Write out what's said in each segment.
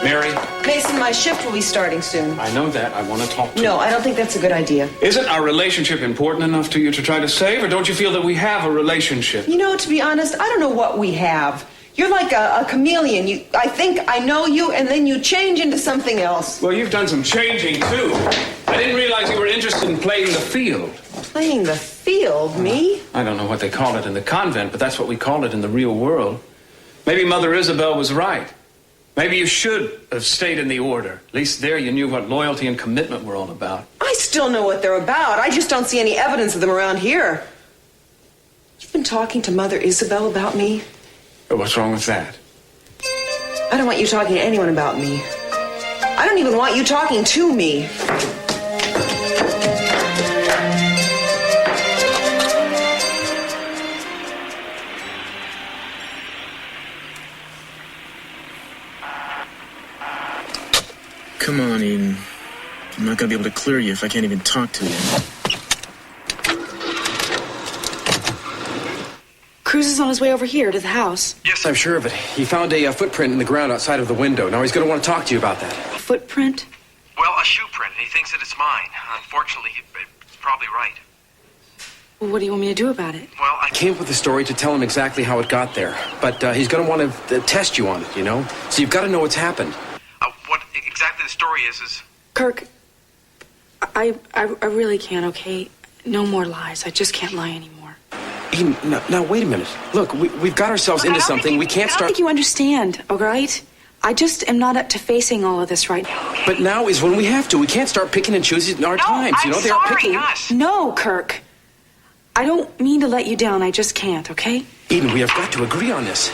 Mary? Mason, my shift will be starting soon. I know that. I want to talk to you. No, I don't think that's a good idea. Isn't our relationship important enough to you to try to save, or don't you feel that we have a relationship? You know, to be honest, I don't know what we have. You're like a chameleon. I think I know you, and then you change into something else. Well, you've done some changing, too. I didn't realize you were interested in playing the field. Playing the field? Me? I don't know what they call it in the convent, but that's what we call it in the real world. Maybe Mother Isabel was right. Maybe you should have stayed in the order. At least there you knew what loyalty and commitment were all about. I still know what they're about. I just don't see any evidence of them around here. You've been talking to Mother Isabel about me? What's wrong with that? I don't want you talking to anyone about me. I don't even want you talking to me. Come on, Eden. I'm not gonna be able to clear you if I can't even talk to you. Cruz is on his way over here to the house. Yes, I'm sure of it. He found a footprint in the ground outside of the window. Now he's going to want to talk to you about that. A footprint? Well, a shoe print. He thinks that it's mine. Unfortunately, he's probably right. Well, what do you want me to do about it? Well, I Came up with the story to tell him exactly how it got there. But he's going to want to test you on it, you know? So you've got to know what's happened. What exactly the story is... Kirk, I really can't, okay? No more lies. I just can't lie anymore. Eden, now wait a minute. Look, we've got ourselves into something. We can't I start... don't think you understand, all right? I just am not up to facing all of this right now. But now is when we have to. We can't start picking and choosing our times. You know, they are picking... Us. No, Kirk. I don't mean to let you down. I just can't, okay? Eden, we have got to agree on this.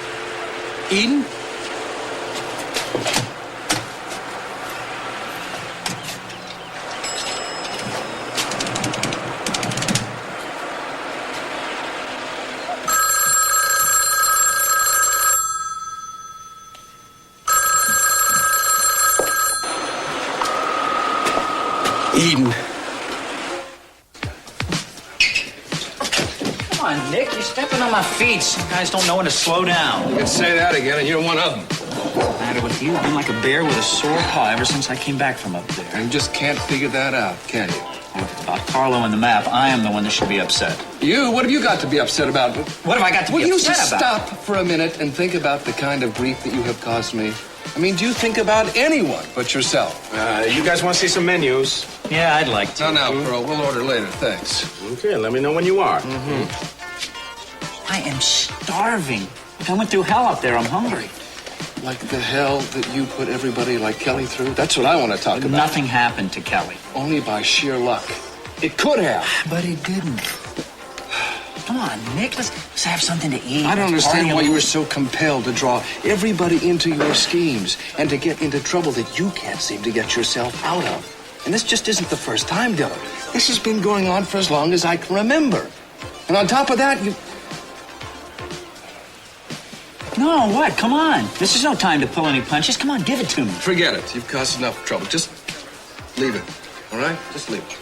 Eden? Eden. Come on, Nick, you're stepping on my feet. Some guys don't know when to slow down. You can say that again, and you're one of them. What's the matter with you? I've been like a bear with a sore paw ever since I came back from up there. You just can't figure that out, can you? If it's about Carlo and the map, I am the one that should be upset. You? What have you got to be upset about? What have I got to be Will you upset just about? stop for a minute and think about the kind of grief that you have caused me? I mean, do you think about anyone but yourself? You guys want to see some menus? Yeah, I'd like to. No, Pearl, we'll order later, thanks. Okay, let me know when you are. I am starving. Look, I went through hell up there. I'm hungry. Like the hell that you put everybody like Kelly through? That's what I want to talk about. Nothing happened to Kelly. Only by sheer luck. It could have. But it didn't. Come on, Nick, let's have something to eat. I don't Let's understand party why a you were little. so compelled to draw everybody into your schemes and to get into trouble that you can't seem to get yourself out of. And this just isn't the first time, Dylan. This has been going on for as long as I can remember. And on top of that, you... No, what? Come on. This is no time to pull any punches. Come on, give it to me. Forget it. You've caused enough trouble. Just leave it. All right? Just leave it.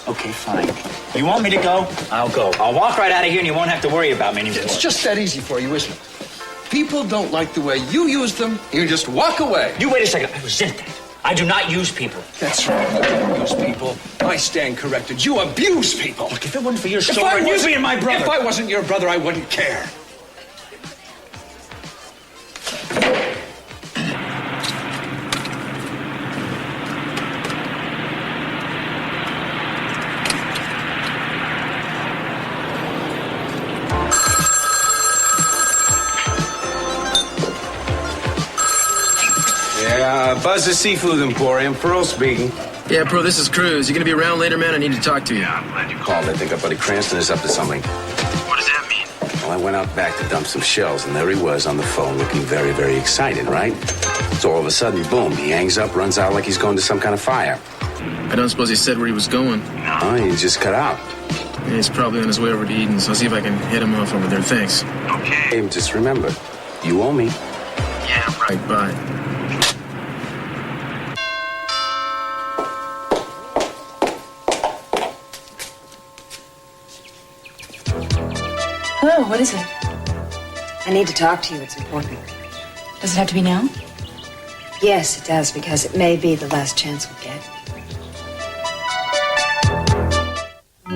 Okay, fine. You want me to go? I'll go. I'll walk right out of here and you won't have to worry about me anymore. It's just that easy for you, isn't it? People don't like the way you use them. You just walk away. You wait a second. I resent that. I do not use people. That's right. You don't use people. I stand corrected. You abuse people. Look, if it wasn't for your sword, you being my brother. If I wasn't your brother, I wouldn't care. Buzz's Seafood Emporium. Pearl speaking. Yeah, Pro, this is Cruz. You gonna be around later, man? I need to talk to you. Yeah, I'm glad you Called. I think our buddy Cranston is up to something. What does that mean? Well, I went out back to dump some shells, and there he was on the phone looking very, very excited, right? So all of a sudden, boom, he hangs up, runs out like he's going to some kind of fire. I don't suppose he said where he was going. Oh, he just cut out. Yeah, he's probably on his way over to Eden, so I'll see if I can hit him off over there. Thanks. Okay. Hey, just remember, you owe me. Yeah, right. Right, bye. Hello, what is it? I need to talk to you. It's important. Does it have to be now? Yes, it does, because it may be the last chance we'll get. I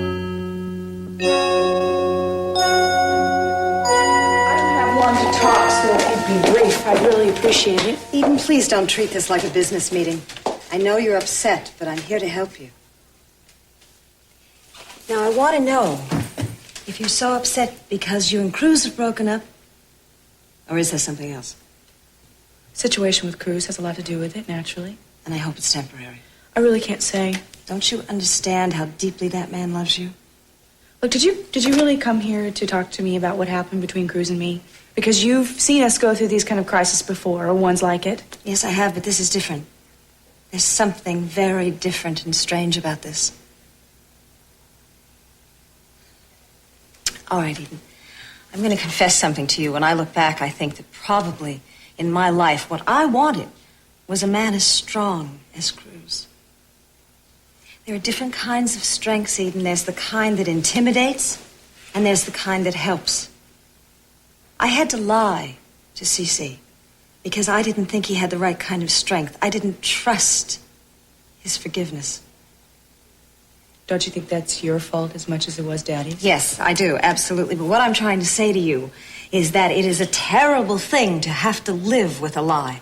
don't have long to talk, so I'd be brief. I'd really appreciate it. Eden, please don't treat this like a business meeting. I know you're upset, but I'm here to help you. Now, I want to know if you're so upset because you and Cruz have broken up, or is there something else? Situation with Cruz has a lot to do with it, naturally. And I hope it's temporary. I really can't say. Don't you understand how deeply that man loves you? Look, did you really come here to talk to me about what happened between Cruz and me? Because you've seen us go through these kind of crises before, or ones like it. Yes, I have, but this is different. There's something very different and strange about this. All right, Eden. I'm going to confess something to you. When I look back, I think that probably in my life, what I wanted was a man as strong as Cruz. There are different kinds of strengths, Eden. There's the kind that intimidates, and there's the kind that helps. I had to lie to CC because I didn't think he had the right kind of strength. I didn't trust his forgiveness. Don't you think that's your fault as much as it was Daddy's? Yes, I do, absolutely. But what I'm trying to say to you is that it is a terrible thing to have to live with a lie.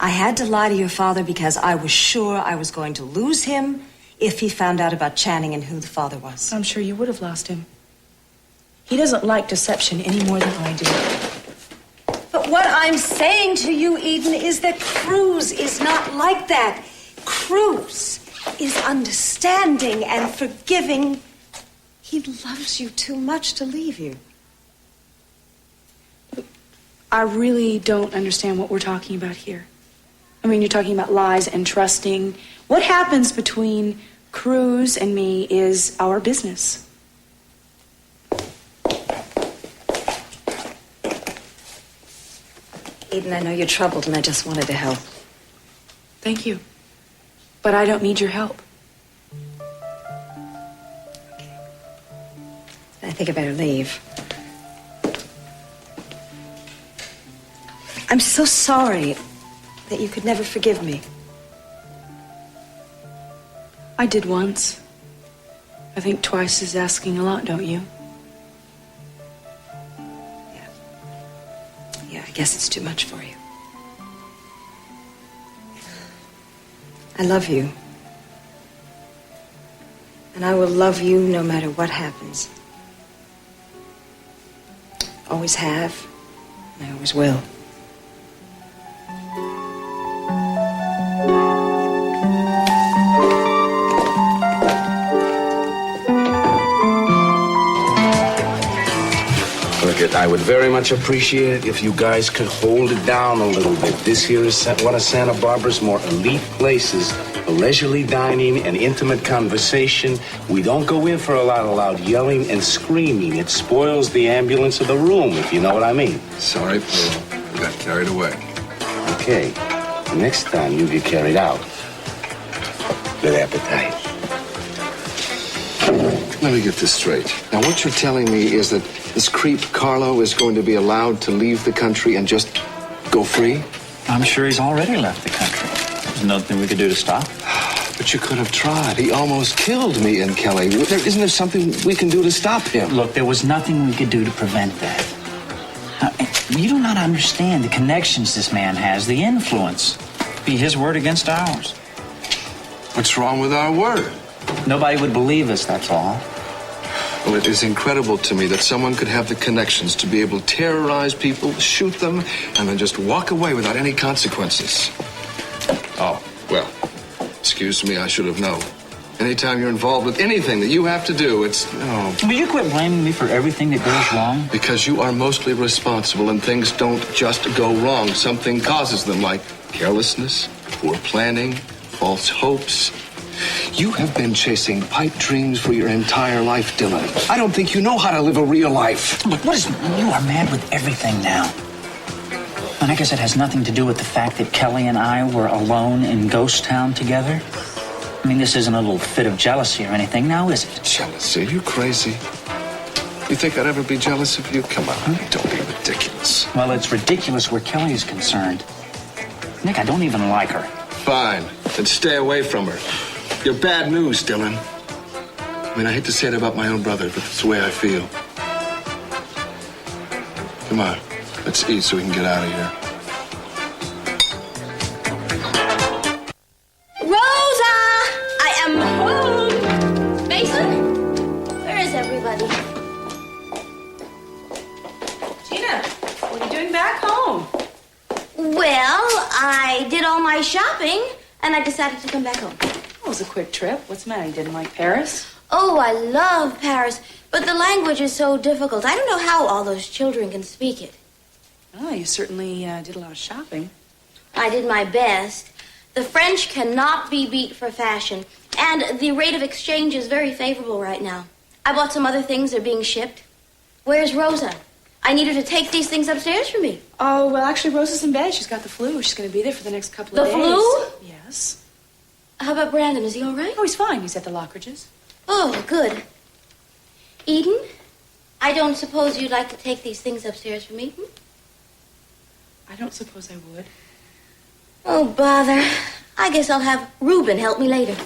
I had to lie to your father because I was sure I was going to lose him if he found out about Channing and who the father was. I'm sure you would have lost him. He doesn't like deception any more than I do. But what I'm saying to you, Eden, is that Cruz is not like that. Cruz is understanding and forgiving. He loves you too much to leave you. I really don't understand what we're talking about here. I mean, you're talking about lies and trusting. What happens between Cruz and me is our business. Eden, I know you're troubled, and I just wanted to help. Thank you. But I don't need your help. Okay. I think I better leave. I'm so sorry that you could never forgive me. I did once. I think twice is asking a lot, don't you? Yeah, I guess it's too much for you. I love you. And I will love you no matter what happens. Always have, and I always will. I would very much appreciate it if you guys could hold it down a little bit. This here is one of Santa Barbara's more elite places. A leisurely dining and intimate conversation. We don't go in for a lot of loud yelling and screaming. It spoils the ambience of the room, if you know what I mean. Sorry, Paul. I got carried away. Okay. The next time you get carried out, good appetite. Let me get this straight. Now, what you're telling me is that this creep Carlo is going to be allowed to leave the country and just go free? I'm sure he's already left the country. There's nothing we could do to stop. But you could have tried. He almost killed me and Kelly. Isn't there something we can do to stop him? Look, there was nothing we could do to prevent that. You do not understand the connections this man has, the influence. Be his word against ours. What's wrong with our word? Nobody would believe us, that's all. Well, it is incredible to me that someone could have the connections to be able to terrorize people, shoot them, and then just walk away without any consequences. Oh, well, excuse me, I should have known. Anytime you're involved with anything that you have to do, it's... Oh. Will you quit blaming me for everything that goes wrong? Because you are mostly responsible and things don't just go wrong. Something causes them, like carelessness, poor planning, false hopes. You have been chasing pipe dreams for your entire life, Dylan. I don't think you know how to live a real life. Look, you are mad with everything now. And I guess it has nothing to do with the fact that Kelly and I were alone in Ghost Town together. I mean, this isn't a little fit of jealousy or anything, now is it? Jealousy? You crazy? You think I'd ever be jealous of you? Come on, don't be ridiculous. Well, it's ridiculous where Kelly is concerned. Nick, I don't even like her. Fine. Then stay away from her. You're bad news, Dylan. I mean, I hate to say it about my own brother, but it's the way I feel. Come on. Let's eat so we can get out of here. Rosa! I am home! Mason? Where is everybody? Gina, what are you doing back home? Well, I did all my shopping, and I decided to come back home. It was a quick trip. What's the matter? You didn't like Paris? Oh, I love Paris, but the language is so difficult. I don't know how all those children can speak it. Oh, you certainly did a lot of shopping. I did my best. The French cannot be beat for fashion, and the rate of exchange is very favorable right now. I bought some other things. They're being shipped. Where's Rosa? I need her to take these things upstairs for me. Oh, well, actually, Rosa's in bed. She's got the flu. She's going to be there for the next couple of days. The flu? Yes. How about Brandon? Is he all right? Oh, he's fine. He's at the Lockridges. Oh, good. Eden, I don't suppose you'd like to take these things upstairs for me? I don't suppose I would. Oh, bother. I guess I'll have Reuben help me later.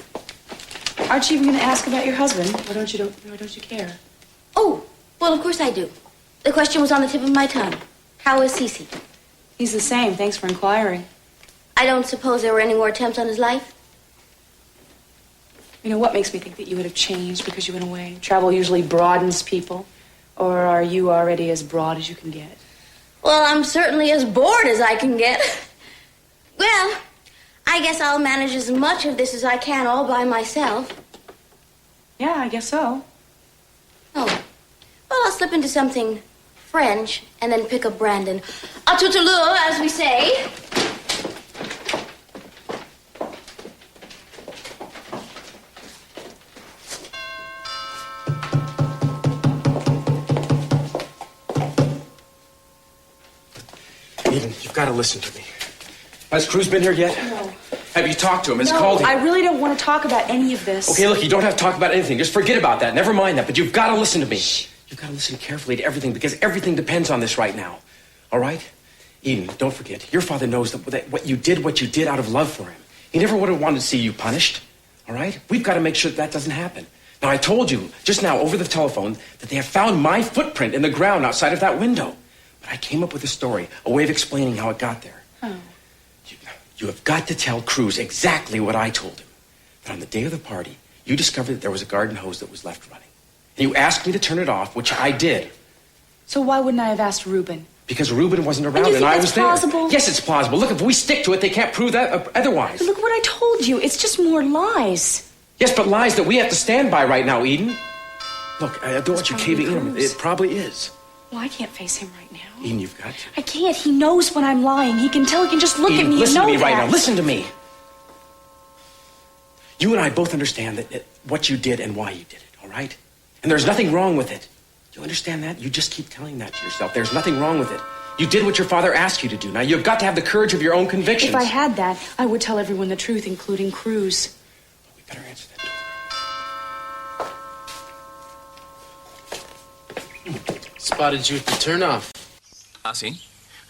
Aren't you even going to ask about your husband? Why don't you care? Oh, well, of course I do. The question was on the tip of my tongue. How is Cece? He's the same. Thanks for inquiring. I don't suppose there were any more attempts on his life? You know, what makes me think that you would have changed because you went away? Travel usually broadens people. Or are you already as broad as you can get? Well, I'm certainly as bored as I can get. Well, I guess I'll manage as much of this as I can all by myself. Yeah, I guess so. Oh. Well, I'll slip into something French and then pick up Brandon. A tout à l'heure, as we say. Eden, you've got to listen to me. Has Cruz been here yet? No. Have you talked to him? Has he No, called him? I really don't want to talk about any of this. Okay, look, you don't have to talk about anything. Just forget about that. Never mind that. But you've got to listen to me. Shh. You've got to listen carefully to everything because everything depends on this right now. All right? Eden, don't forget. Your father knows that what you did out of love for him. He never would have wanted to see you punished. All right? We've got to make sure that doesn't happen. Now, I told you just now over the telephone that they have found my footprint in the ground outside of that window. But I came up with a story, a way of explaining how it got there. Oh. You have got to tell Cruz exactly what I told him. That on the day of the party, you discovered that there was a garden hose that was left running. And you asked me to turn it off, which I did. So why wouldn't I have asked Reuben? Because Reuben wasn't around and I was plausible? there. Yes, it's plausible. Look, if we stick to it, they can't prove that otherwise. But look what I told you. It's just more lies. Yes, but lies that we have to stand by right now, Eden. Look, I don't want you caving in. It probably is. Well, I can't face him right now. Eden, you've got to. I can't. He knows when I'm lying. He can tell. He can just look Eden, at me listen and know to me right that. now. Listen to me. You and I both understand that what you did and why you did it, all right? And there's nothing wrong with it. Do you understand that? You just keep telling that to yourself. There's nothing wrong with it. You did what your father asked you to do. Now, you've got to have the courage of your own convictions. If I had that, I would tell everyone the truth, including Cruz. We better answer that door. Spotted you at the turnoff. ¿Ah, sí?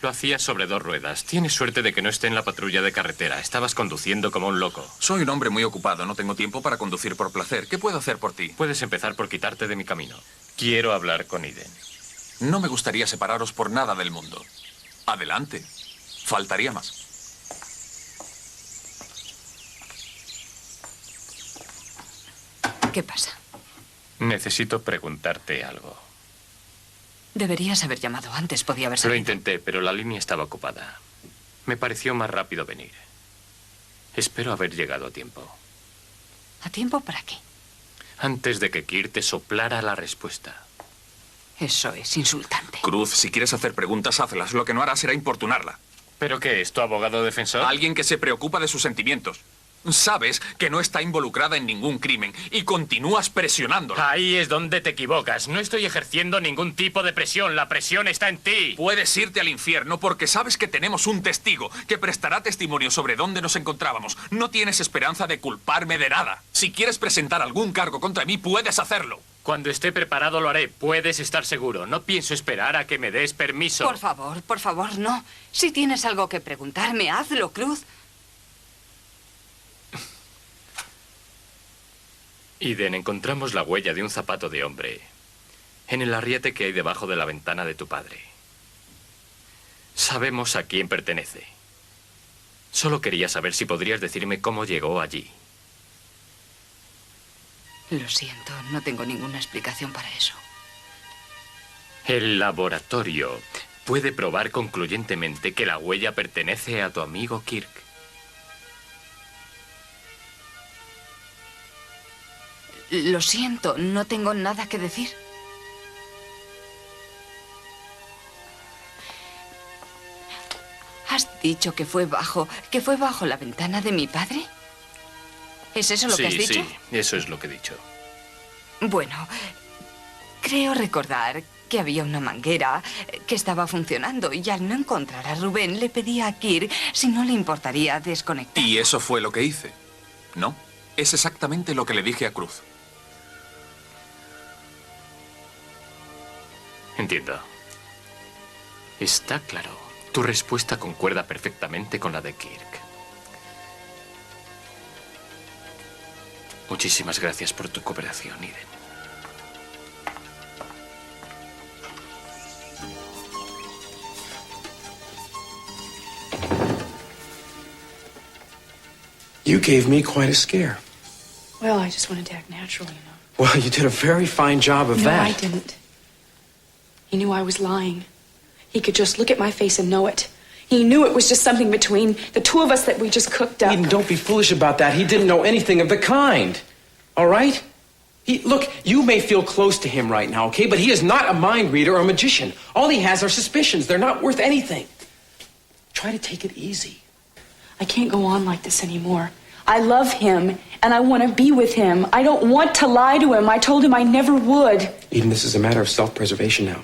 Lo hacías sobre dos ruedas. Tienes suerte de que no esté en la patrulla de carretera. Estabas conduciendo como un loco. Soy un hombre muy ocupado. No tengo tiempo para conducir por placer. ¿Qué puedo hacer por ti? Puedes empezar por quitarte de mi camino. Quiero hablar con Eden. No me gustaría separaros por nada del mundo. Adelante. Faltaría más. ¿Qué pasa? Necesito preguntarte algo. Deberías haber llamado antes. Podía haber salido. Lo intenté, pero la línea estaba ocupada. Me pareció más rápido venir. Espero haber llegado a tiempo. ¿A tiempo para qué? Antes de que Kirk te soplara la respuesta. Eso es insultante. Cruz, si quieres hacer preguntas, hazlas. Lo que no harás será importunarla. ¿Pero qué es, tu abogado defensor? Alguien que se preocupa de sus sentimientos. Sabes que no está involucrada en ningún crimen y continúas presionándola. Ahí es donde te equivocas. No estoy ejerciendo ningún tipo de presión. La presión está en ti. Puedes irte al infierno porque sabes que tenemos un testigo que prestará testimonio sobre dónde nos encontrábamos. No tienes esperanza de culparme de nada. Si quieres presentar algún cargo contra mí, puedes hacerlo. Cuando esté preparado lo haré. Puedes estar seguro. No pienso esperar a que me des permiso. Por favor, no. Si tienes algo que preguntarme, hazlo, Cruz. Eden, encontramos la huella de un zapato de hombre en el arriete que hay debajo de la ventana de tu padre. Sabemos a quién pertenece. Solo quería saber si podrías decirme cómo llegó allí. Lo siento, no tengo ninguna explicación para eso. El laboratorio puede probar concluyentemente que la huella pertenece a tu amigo Kirk. Lo siento, no tengo nada que decir. ¿Has dicho que fue bajo la ventana de mi padre? ¿Es eso lo que has dicho? Sí, eso es lo que he dicho. Bueno, creo recordar que había una manguera que estaba funcionando y al no encontrar a Rubén le pedí a Kirk si no le importaría desconectar. Y eso fue lo que hice, ¿no? Es exactamente lo que le dije a Cruz. Entiendo. Está claro. Tu respuesta concuerda perfectamente con la de Kirk. Muchísimas gracias por tu cooperación, Eden. You gave me quite a scare. Well, I just wanted to act natural, you know. Well, you did a very fine job of No, that. I didn't. He knew I was lying. He could just look at my face and know it. He knew it was just something between the two of us that we just cooked up. Eden, don't be foolish about that. He didn't know anything of the kind. All right? Look, you may feel close to him right now, okay? But he is not a mind reader or a magician. All he has are suspicions. They're not worth anything. Try to take it easy. I can't go on like this anymore. I love him, and I want to be with him. I don't want to lie to him. I told him I never would. Eden, this is a matter of self-preservation now.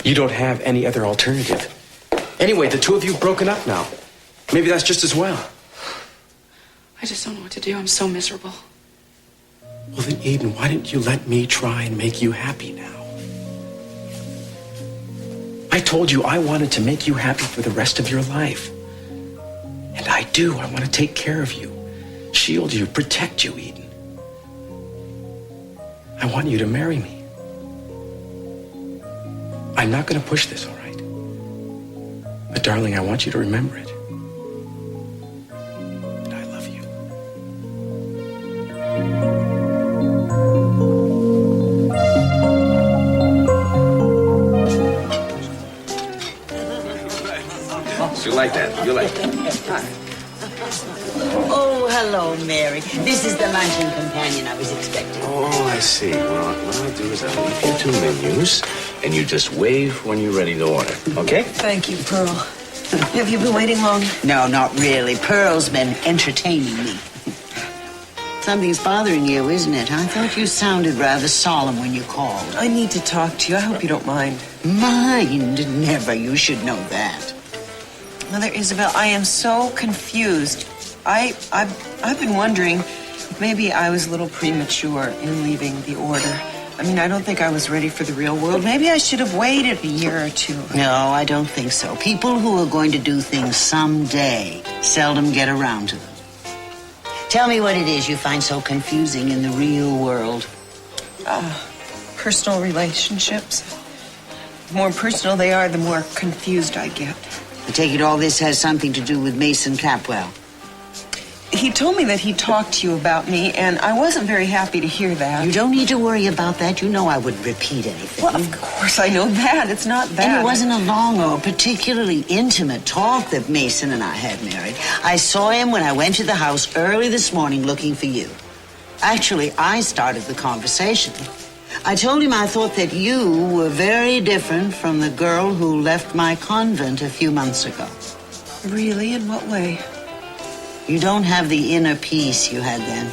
You don't have any other alternative. Anyway, the two of you have broken up now. Maybe that's just as well. I just don't know what to do. I'm so miserable. Well, then, Eden, why didn't you let me try and make you happy now? I told you I wanted to make you happy for the rest of your life. And I do. I want to take care of you, shield you, protect you, Eden. I want you to marry me. I'm not going to push this, all right? But, darling, I want you to remember it. And I love you. You like that? You like that? Oh, hello, Mary. This is the luncheon companion I was expecting. Oh, I see. Well, what I'll do is I'll leave you two menus, and you just wave when you're ready to order, okay? Thank you, Pearl. Have you been waiting long? No, not really. Pearl's been entertaining me. Something's bothering you, isn't it? I thought you sounded rather solemn when you called. I need to talk to you. I hope you don't mind. Mind? Never. You should know that. Mother Isabel, I am so confused. I've been wondering if maybe I was a little premature in leaving the order. I mean, I don't think I was ready for the real world. Maybe I should have waited a year or two. No, I don't think so. People who are going to do things someday seldom get around to them. Tell me what it is you find so confusing in the real world. Personal relationships. The more personal they are, the more confused I get. I take it all this has something to do with Mason Capwell. He told me that he talked to you about me, and I wasn't very happy to hear that. You don't need to worry about that. You know I wouldn't repeat anything. Well, of course I know that. It's not that. And it wasn't a long or particularly intimate talk that Mason and I had, Mary. I saw him when I went to the house early this morning looking for you. Actually, I started the conversation. I told him I thought that you were very different from the girl who left my convent a few months ago. Really? In what way? You don't have the inner peace you had then.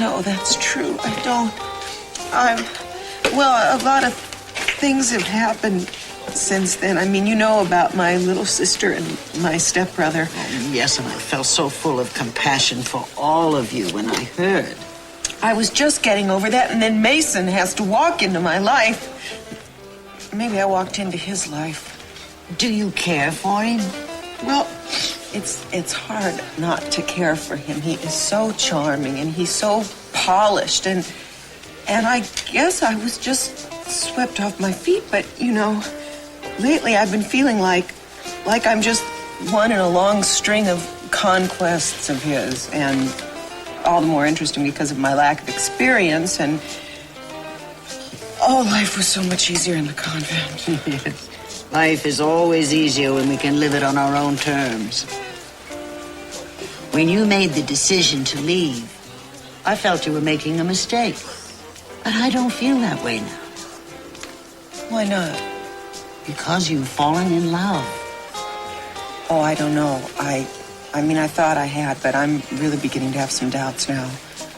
No, that's true. I don't. Well, a lot of things have happened since then. I mean, you know about my little sister and my stepbrother. Oh, yes, and I felt so full of compassion for all of you when I heard. I was just getting over that, and then Mason has to walk into my life. Maybe I walked into his life. Do you care for him? Well, it's hard not to care for him. He is so charming, and he's so polished, and I guess I was just swept off my feet. But, you know, lately I've been feeling like I'm just one in a long string of conquests of his, and all the more interesting because of my lack of experience, and life was so much easier in the convent. Life is always easier when we can live it on our own terms. When you made the decision to leave, I felt you were making a mistake. But I don't feel that way now. Why not? Because you've fallen in love. Oh, I don't know. I mean, I thought I had, but I'm really beginning to have some doubts now.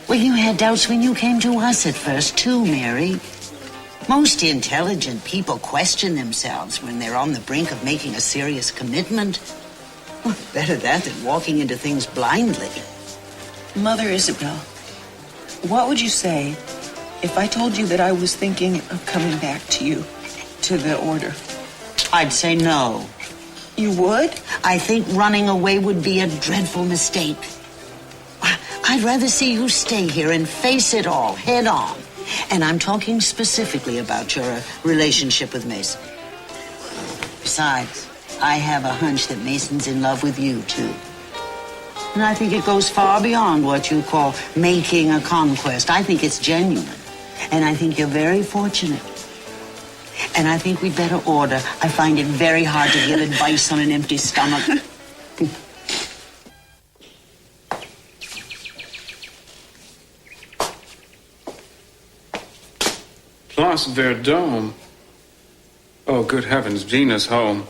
Well, you had doubts when you came to us at first, too, Mary. Most intelligent people question themselves when they're on the brink of making a serious commitment. Well, better that than walking into things blindly. Mother Isabel, what would you say if I told you that I was thinking of coming back to you, to the order? I'd say no. You would? I think running away would be a dreadful mistake. I'd rather see you stay here and face it all head on. And I'm talking specifically about your relationship with Mason. Besides, I have a hunch that Mason's in love with you, too. And I think it goes far beyond what you call making a conquest. I think it's genuine. And I think you're very fortunate. And I think we'd better order. I find it very hard to give advice on an empty stomach. Place Verdun. Oh, good heavens, Gina's home.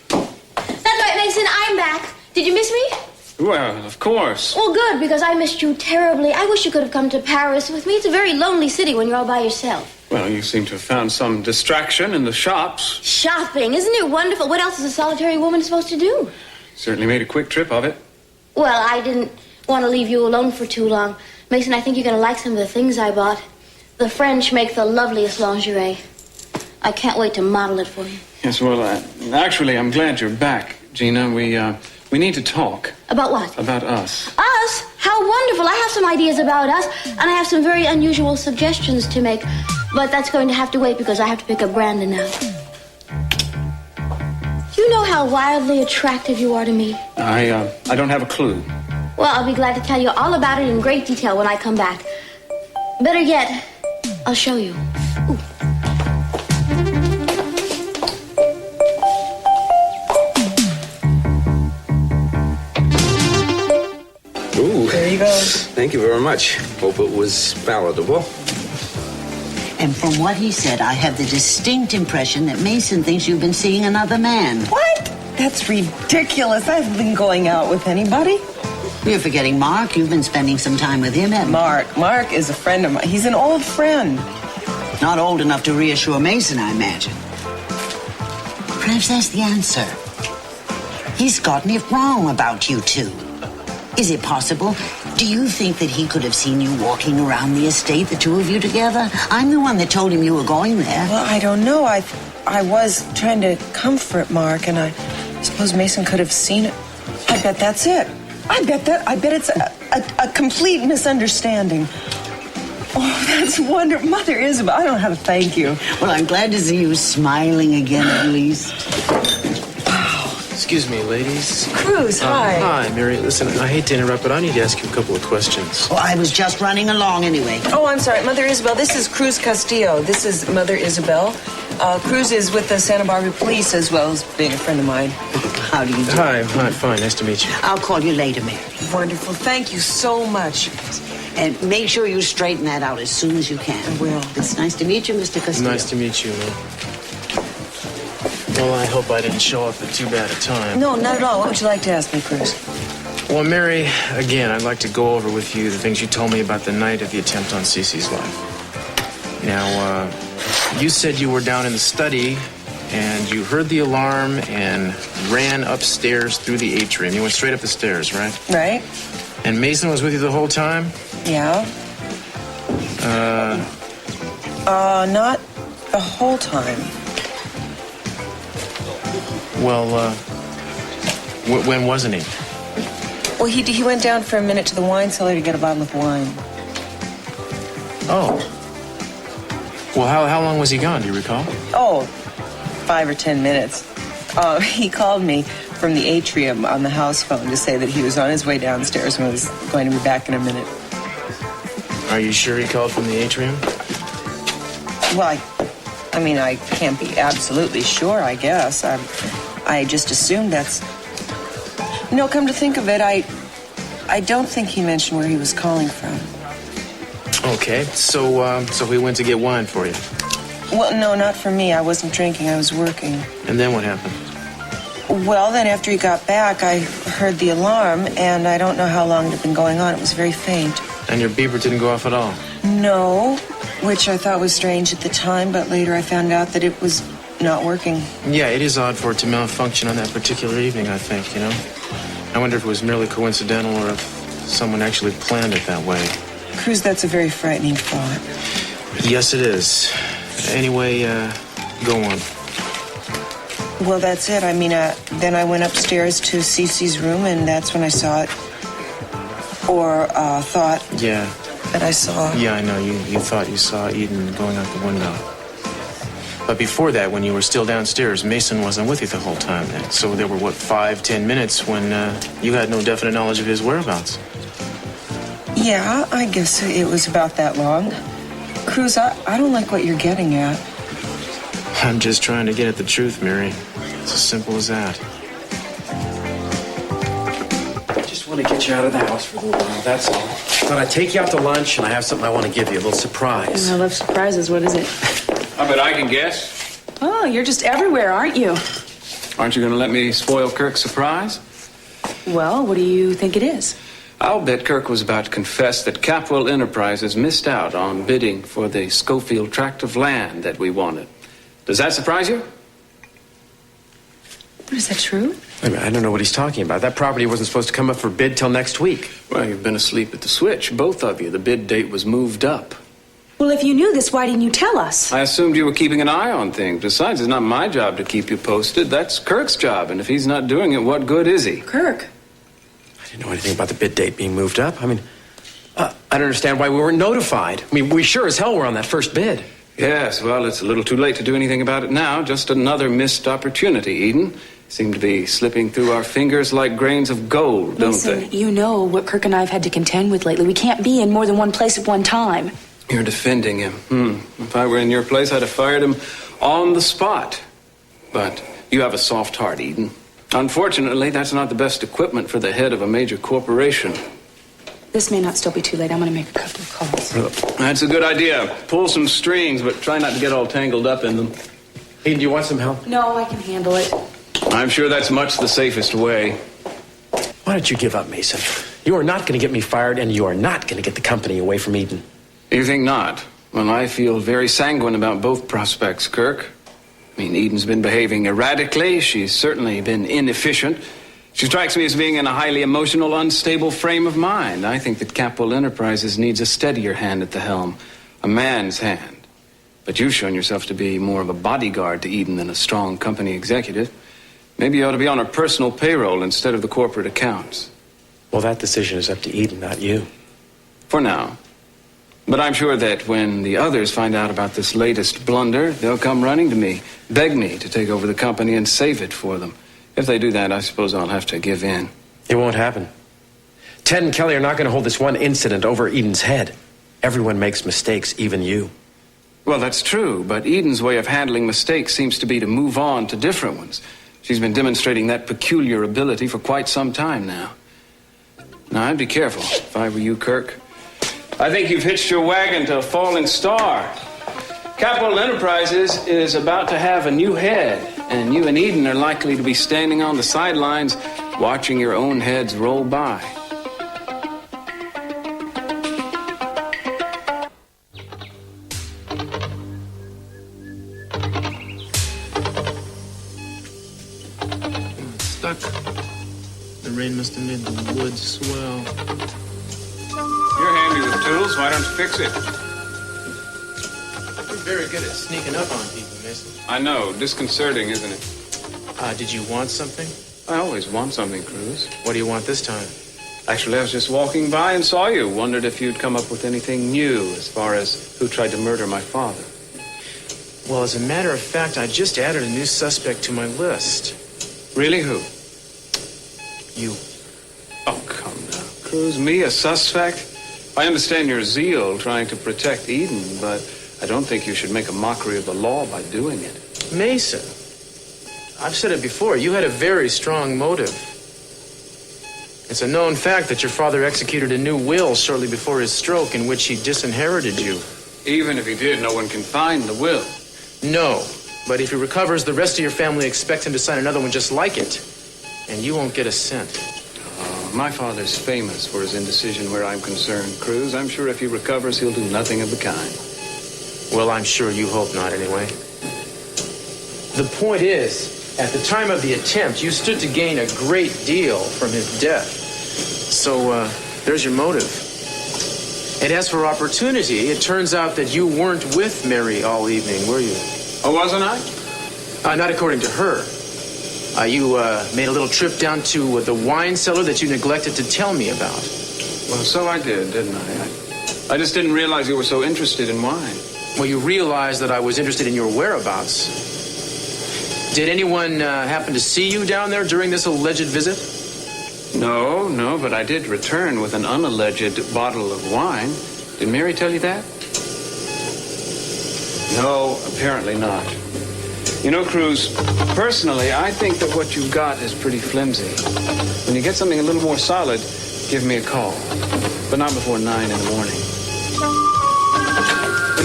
That's right, Mason, I'm back. Did you miss me? Well, of course. Well, good, because I missed you terribly. I wish you could have come to Paris with me. It's a very lonely city when you're all by yourself. Well, you seem to have found some distraction in the shops. Shopping, isn't it wonderful? What else is a solitary woman supposed to do? Certainly made a quick trip of it. Well, I didn't want to leave you alone for too long. Mason, I think you're going to like some of the things I bought. The French make the loveliest lingerie. I can't wait to model it for you. Yes, well, actually, I'm glad you're back, Gina. We need to talk. About what? About us. Us? How wonderful. I have some ideas about us, and I have some very unusual suggestions to make. But that's going to have to wait because I have to pick up Brandon now. Do you know how wildly attractive you are to me? I don't have a clue. Well, I'll be glad to tell you all about it in great detail when I come back. Better yet, I'll show you. Ooh. Ooh. There you go. Thank you very much. Hope it was palatable. And from what he said, I have the distinct impression that Mason thinks you've been seeing another man. What? That's ridiculous. I haven't been going out with anybody. You're forgetting Mark. You've been spending some time with him, haven't you? Mark is a friend of mine. He's an old friend. Not old enough to reassure Mason, I imagine. Perhaps that's the answer. He's gotten it wrong about you two. Is it possible? Do you think that he could have seen you walking around the estate, the two of you together? I'm the one that told him you were going there. Well, I don't know. I was trying to comfort Mark, and I suppose Mason could have seen it. I bet that's it. I bet it's a complete misunderstanding. Oh, that's wonderful. Mother Isabel, I don't know how to thank you. Well, I'm glad to see you smiling again, at least. Excuse me, ladies. Cruz, hi. Hi, Mary. Listen, I hate to interrupt, but I need to ask you a couple of questions. Well, I was just running along anyway. Oh, I'm sorry. Mother Isabel, this is Cruz Castillo. This is Mother Isabel. Cruz is with the Santa Barbara Police as well as being a friend of mine. How do you do? Hi, fine. Nice to meet you. I'll call you later, Mary. Wonderful. Thank you so much. And make sure you straighten that out as soon as you can. I will. It's nice to meet you, Mr. Castillo. Nice to meet you, man. Well, I hope I didn't show up at too bad a time. No, not at all. What would you like to ask me, Cruz? Well, Mary, again, I'd like to go over with you the things you told me about the night of the attempt on Cece's life. Now, you said you were down in the study and you heard the alarm and ran upstairs through the atrium. You went straight up the stairs, right? Right. And Mason was with you the whole time? Yeah? Not the whole time. Well, when wasn't he? Well, he went down for a minute to the wine cellar to get a bottle of wine. Oh. Well, how long was he gone, do you recall? Oh, 5 or 10 minutes. He called me from the atrium on the house phone to say that he was on his way downstairs and was going to be back in a minute. Are you sure he called from the atrium? Well, I mean, I can't be absolutely sure, I guess. I just assumed that's... You know, come to think of it, I don't think he mentioned where he was calling from. Okay, so he went to get wine for you? Well, no, not for me. I wasn't drinking. I was working. And then what happened? Well, then after he got back, I heard the alarm, and I don't know how long it had been going on. It was very faint. And your beeper didn't go off at all? No, which I thought was strange at the time, but later I found out that it was not working. Yeah, it is odd for it to malfunction on that particular evening, I think, you know? I wonder if it was merely coincidental or if someone actually planned it that way. Cruz, that's a very frightening thought. Yes, it is. Anyway, go on. Well, that's it. I mean, then I went upstairs to Cece's room, and that's when I saw it. Or thought Yeah. that I saw. Yeah, I know. You thought you saw Eden going out the window. But before that, when you were still downstairs, Mason wasn't with you the whole time then. So there were, what, 5-10 minutes when you had no definite knowledge of his whereabouts. Yeah, I guess it was about that long. Cruz, I don't like what you're getting at. I'm just trying to get at the truth, Mary. It's as simple as that. I just want to get you out of the house for a little while, that's all. Thought I'd take you out to lunch, and I have something I want to give you, a little surprise. I love surprises. What is it? I bet I can guess. Oh, you're just everywhere, aren't you? Aren't you going to let me spoil Kirk's surprise? Well, what do you think it is? I'll bet Kirk was about to confess that Capwell Enterprises missed out on bidding for the Schofield tract of land that we wanted. Does that surprise you? Is that true? I mean, I don't know what he's talking about. That property wasn't supposed to come up for bid till next week. Well, you've been asleep at the switch, both of you. The bid date was moved up. Well, if you knew this, why didn't you tell us? I assumed you were keeping an eye on things. Besides, it's not my job to keep you posted. That's Kirk's job, and if he's not doing it, what good is he? Kirk. I didn't know anything about the bid date being moved up. I mean, I don't understand why we weren't notified. I mean, we sure as hell were on that first bid. Yes, well, it's a little too late to do anything about it now. Just another missed opportunity, Eden. Seem to be slipping through our fingers like grains of gold, don't Listen, they? you know what Kirk and I have had to contend with lately. We can't be in more than one place at one time. You're defending him. If I were in your place, I'd have fired him on the spot. But you have a soft heart, Eden. Unfortunately, that's not the best equipment for the head of a major corporation. This may not still be too late. I'm going to make a couple of calls. That's a good idea. Pull some strings, but try not to get all tangled up in them. Eden, do you want some help? No, I can handle it. I'm sure that's much the safest way. Why don't you give up, Mason? You are not going to get me fired, and you are not going to get the company away from Eden. You think not? Well, I feel very sanguine about both prospects, Kirk. I mean, Eden's been behaving erratically. She's certainly been inefficient. She strikes me as being in a highly emotional, unstable frame of mind. I think that Capwell Enterprises needs a steadier hand at the helm, a man's hand. But you've shown yourself to be more of a bodyguard to Eden than a strong company executive. Maybe you ought to be on her personal payroll instead of the corporate accounts. Well, that decision is up to Eden, not you. For now. But I'm sure that when the others find out about this latest blunder, they'll come running to me, beg me to take over the company and save it for them. If they do that, I suppose I'll have to give in. It won't happen. Ted and Kelly are not going to hold this one incident over Eden's head. Everyone makes mistakes, even you. Well, that's true, but Eden's way of handling mistakes seems to be to move on to different ones. She's been demonstrating that peculiar ability for quite some time now. Now, I'd be careful if I were you, Kirk. I think you've hitched your wagon to a falling star. Capwell Enterprises is about to have a new head, and you and Eden are likely to be standing on the sidelines watching your own heads roll by. It's stuck. The rain must have made the wood swell. You're handy with Tools. Why don't you fix it? You're very good at sneaking up on people, Mason. I know. Disconcerting, isn't it? Did you want something? I always want something, Cruz. What do you want this time? Actually, I was just walking by and saw you. Wondered if you'd come up with anything new as far as who tried to murder my father. Well, as a matter of fact, I just added a new suspect to my list. Really, who? You. Oh, come now. Cruz, me a suspect? I understand your zeal trying to protect Eden, but I don't think you should make a mockery of the law by doing it. Mason, I've said it before, you had a very strong motive. It's a known fact that your father executed a new will shortly before his stroke in which he disinherited you. Even if he did, no one can find the will. No, but if he recovers, the rest of your family expect him to sign another one just like it. And you won't get a cent. My father's famous for his indecision where I'm concerned, Cruz. I'm sure if he recovers, he'll do nothing of the kind. Well, I'm sure you hope not anyway. The point is, at the time of the attempt, you stood to gain a great deal from his death. So, there's your motive. And as for opportunity, it turns out that you weren't with Mary all evening, were you? Oh, wasn't I? Not according to her. You made a little trip down to the wine cellar that you neglected to tell me about. Well, so I did, didn't I? I just didn't realize you were so interested in wine. Well, you realized that I was interested in your whereabouts. Did anyone happen to see you down there during this alleged visit? No, but I did return with an unalleged bottle of wine. Did Mary tell you that? No, apparently not. You know, Cruz, personally, I think that what you've got is pretty flimsy. When you get something a little more solid, give me a call. But not before 9 in the morning.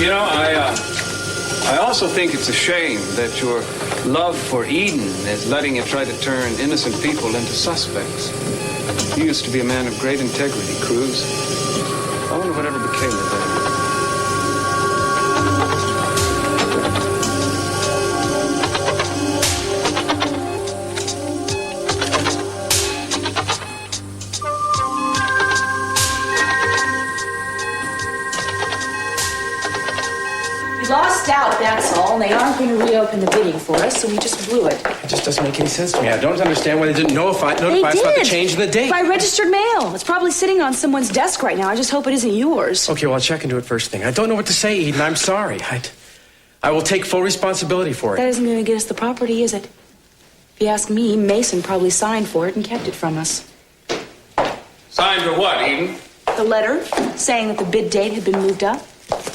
You know, I also think it's a shame that your love for Eden is letting you try to turn innocent people into suspects. You used to be a man of great integrity, Cruz. I wonder whatever became of that. Lost out, that's all. And they aren't going to reopen the bidding for us, so we just blew it. It just doesn't make any sense to me. I don't understand why they didn't notify us about the change in the date. By registered mail. It's probably sitting on someone's desk right now. I just hope it isn't yours. Okay, well, I'll check into it first thing. I don't know what to say, Eden. I'm sorry. I will take full responsibility for it. That isn't going to get us the property, is it? If you ask me, Mason probably signed for it and kept it from us. Signed for what, Eden? The letter saying that the bid date had been moved up.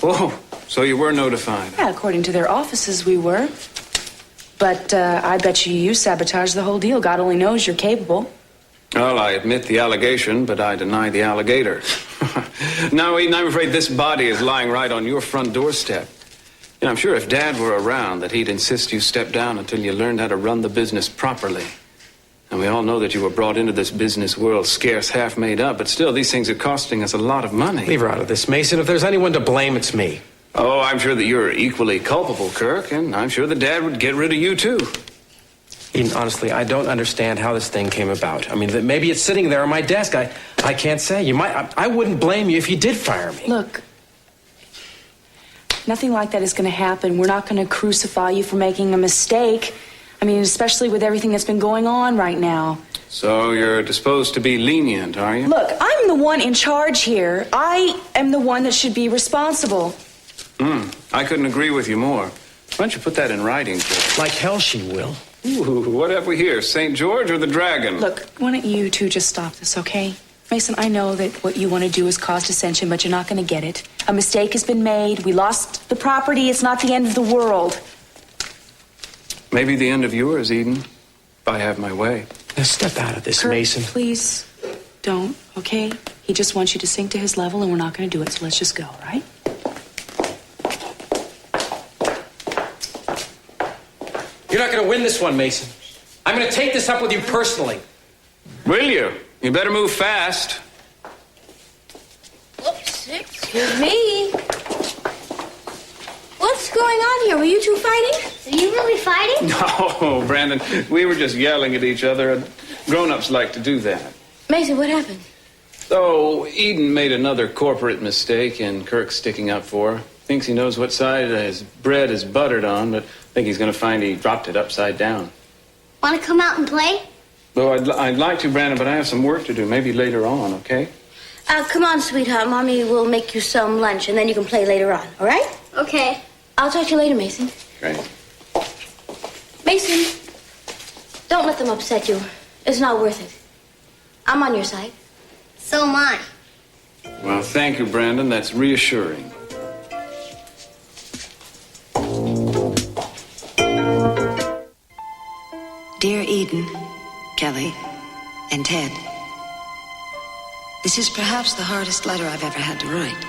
Oh, so you were notified. Yeah, according to their offices, we were. But I bet you sabotaged the whole deal. God only knows you're capable. Well, I admit the allegation, but I deny the alligator. Now, Eden, I'm afraid this body is lying right on your front doorstep. And I'm sure if Dad were around that he'd insist you step down until you learned how to run the business properly. And we all know that you were brought into this business world scarce half made up, but still, these things are costing us a lot of money. Leave her out of this, Mason. If there's anyone to blame, it's me. Oh, I'm sure that you're equally culpable, Kirk, and I'm sure that Dad would get rid of you, too. Eden, honestly, I don't understand how this thing came about. I mean, maybe it's sitting there on my desk. I can't say. I wouldn't blame you if you did fire me. Look, nothing like that is going to happen. We're not going to crucify you for making a mistake. I mean, especially with everything that's been going on right now. So you're disposed to be lenient, are you? Look, I'm the one in charge here. I am the one that should be responsible. I couldn't agree with you more. Why don't you put that in writing, Kirk? Like hell she will. Ooh, what have we here, St. George or the dragon? Look, why don't you two just stop this, okay? Mason, I know that what you want to do is cause dissension, but you're not going to get it. A mistake has been made. We lost the property. It's not the end of the world. Maybe the end of yours, Eden, if I have my way. Now step out of this, Kirk, Mason. Please don't, okay? He just wants you to sink to his level, and we're not going to do it, so let's just go, all right? You're not going to win this one, Mason. I'm going to take this up with you personally. Will you? You better move fast. Oops, excuse me. What's going on here? Were you two fighting? Are you really fighting? No, Brandon. We were just yelling at each other. Grown-ups like to do that. Mason, what happened? So, Eden made another corporate mistake, and Kirk's sticking up for her. Thinks he knows what side his bread is buttered on, but I think he's going to find he dropped it upside down. Want to come out and play? Well, I'd like to, Brandon, but I have some work to do. Maybe later on, okay? Come on, sweetheart. Mommy will make you some lunch, and then you can play later on, all right? Okay. I'll talk to you later, Mason. Great. Mason, don't let them upset you. It's not worth it. I'm on your side. So am I. Well, thank you, Brandon. That's reassuring. Dear Eden, Kelly, and Ted, this is perhaps the hardest letter I've ever had to write,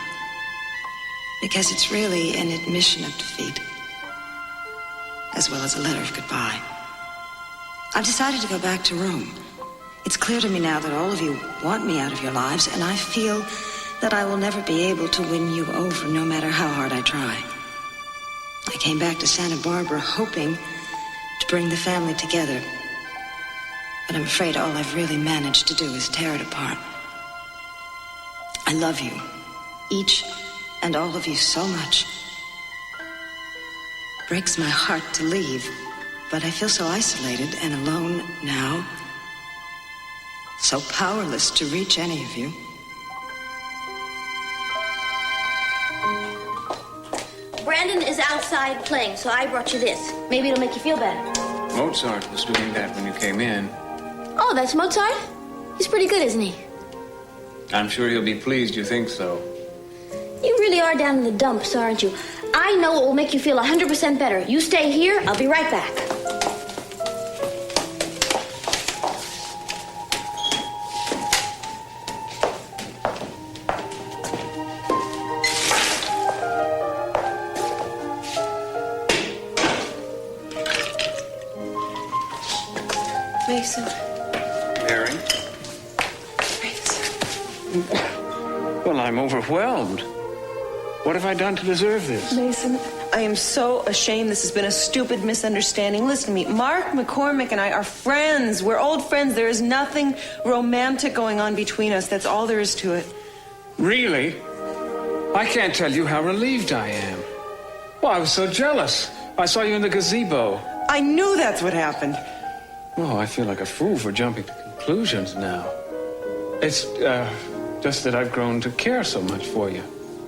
because it's really an admission of defeat, as well as a letter of goodbye. I've decided to go back to Rome. It's clear to me now that all of you want me out of your lives, and I feel that I will never be able to win you over, no matter how hard I try. I came back to Santa Barbara hoping to bring the family together, but I'm afraid all I've really managed to do is tear it apart. I love you, each and all of you, so much. It breaks my heart to leave, but I feel so isolated and alone now, so powerless to reach any of you. Brandon is outside playing, so I brought you this. Maybe it'll make you feel better. Mozart was doing that when you came in. Oh, that's Mozart? He's pretty good, isn't he? I'm sure he'll be pleased you think so. You really are down in the dumps, aren't you? I know it will make you feel 100% better. You stay here, I'll be right back. Mason. Mary? Well, I'm overwhelmed. What have I done to deserve this? Mason, I am so ashamed. This has been a stupid misunderstanding. Listen to me. Mark McCormick and I are friends. We're old friends. There is nothing romantic going on between us. That's all there is to it. Really? I can't tell you how relieved I am. Well, I was so jealous. I saw you in the gazebo. I knew that's what happened. Oh, I feel like a fool for jumping to conclusions now. It's just that I've grown to care so much for you.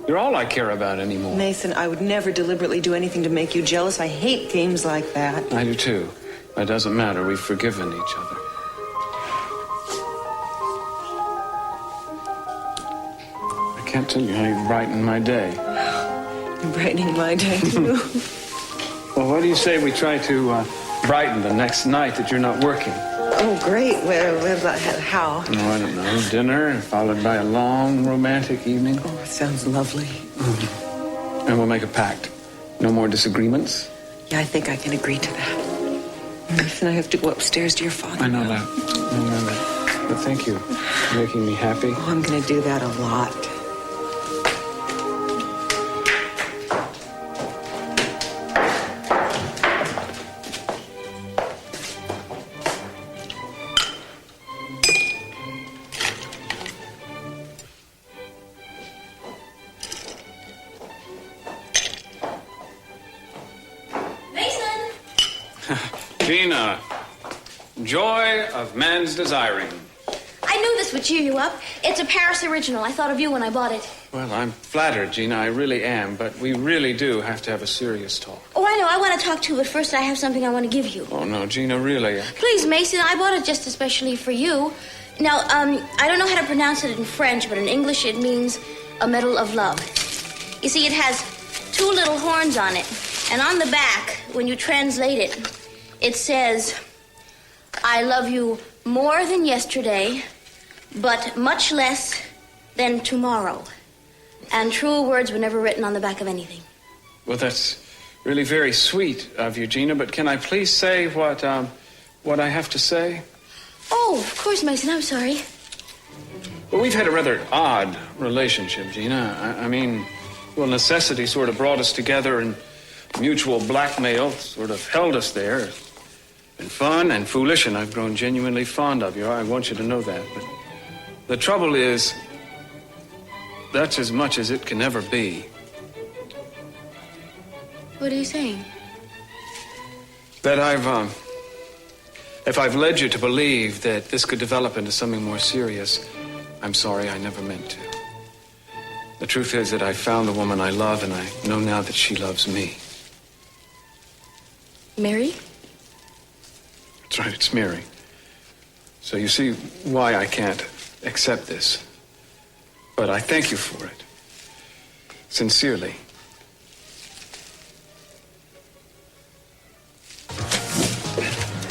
You're all I care about anymore. Mason, I would never deliberately do anything to make you jealous. I hate games like that. I do too. That doesn't matter. We've forgiven each other. I can't tell you how you brighten my day. You're brightening my day, too. Well, what do you say we try to brighten the next night that you're not working? Oh, great. How? No, I don't know. Dinner, followed by a long, romantic evening. Oh, it sounds lovely. Mm-hmm. And we'll make a pact. No more disagreements? Yeah, I think I can agree to that. Mason, I have to go upstairs to your father. I know that. I know that. But thank you for making me happy. Oh, I'm going to do that a lot. Gina, joy of man's desiring. I knew this would cheer you up. It's a Paris original. I thought of you when I bought it. Well, I'm flattered, Gina. I really am. But we really do have to have a serious talk. Oh, I know. I want to talk to you, but first I have something I want to give you. Oh, no, Gina, really. Please, Mason, I bought it just especially for you. Now, I don't know how to pronounce it in French, but in English it means a medal of love. You see, it has two little horns on it. And on the back, when you translate it, it says, I love you more than yesterday, but much less than tomorrow. And truer words were never written on the back of anything. Well, that's really very sweet of you, Gina, but can I please say what I have to say? Oh, of course, Mason, I'm sorry. Well, we've had a rather odd relationship, Gina. I mean, well, necessity sort of brought us together, and mutual blackmail sort of held us there. It's been fun and foolish, and I've grown genuinely fond of you. I want you to know that. But The trouble is, that's as much as it can ever be. What are you saying? That if I've led you to believe that this could develop into something more serious, I'm sorry, I never meant to. The truth is that I found the woman I love, and I know now that she loves me. Mary? That's right, it's Mary. So you see why I can't accept this. But I thank you for it. Sincerely.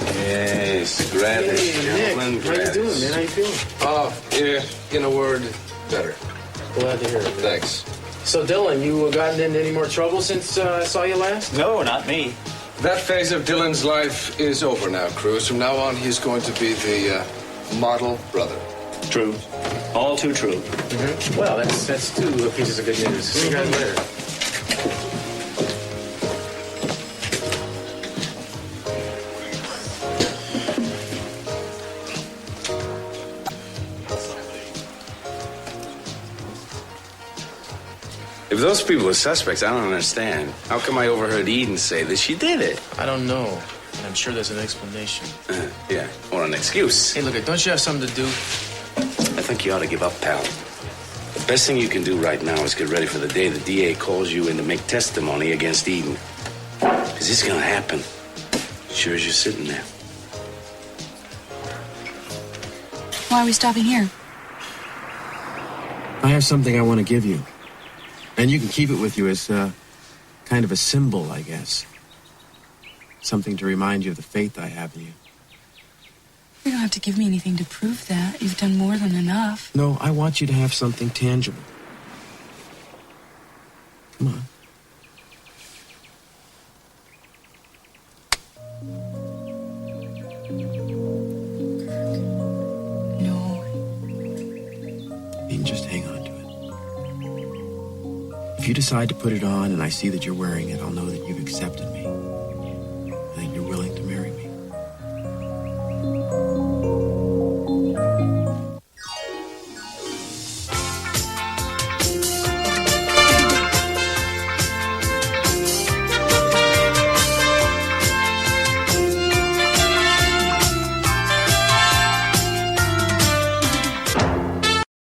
Yes, grab it, gentlemen. How you doing, man? How you feeling? Oh, yeah, in a word, better. Glad to hear it. Thanks. So, Dylan, you gotten into any more trouble since I saw you last? No, not me. That phase of Dylan's life is over now, Cruz. From now on, he's going to be the model brother. True. All too true. Mm-hmm. Well, that's two pieces of good news. See you guys later. If those people are suspects, I don't understand. How come I overheard Eden say that she did it? I don't know. And I'm sure there's an explanation. Yeah, or an excuse. Hey, look, don't you have something to do? I think you ought to give up, pal. The best thing you can do right now is get ready for the day the DA calls you in to make testimony against Eden. Because it's going to happen. Sure as you're sitting there. Why are we stopping here? I have something I want to give you. And you can keep it with you as kind of a symbol, I guess. Something to remind you of the faith I have in you. You don't have to give me anything to prove that. You've done more than enough. No, I want you to have something tangible. Come on. No. You can just hang on to it. If you decide to put it on and I see that you're wearing it, I'll know that you've accepted me.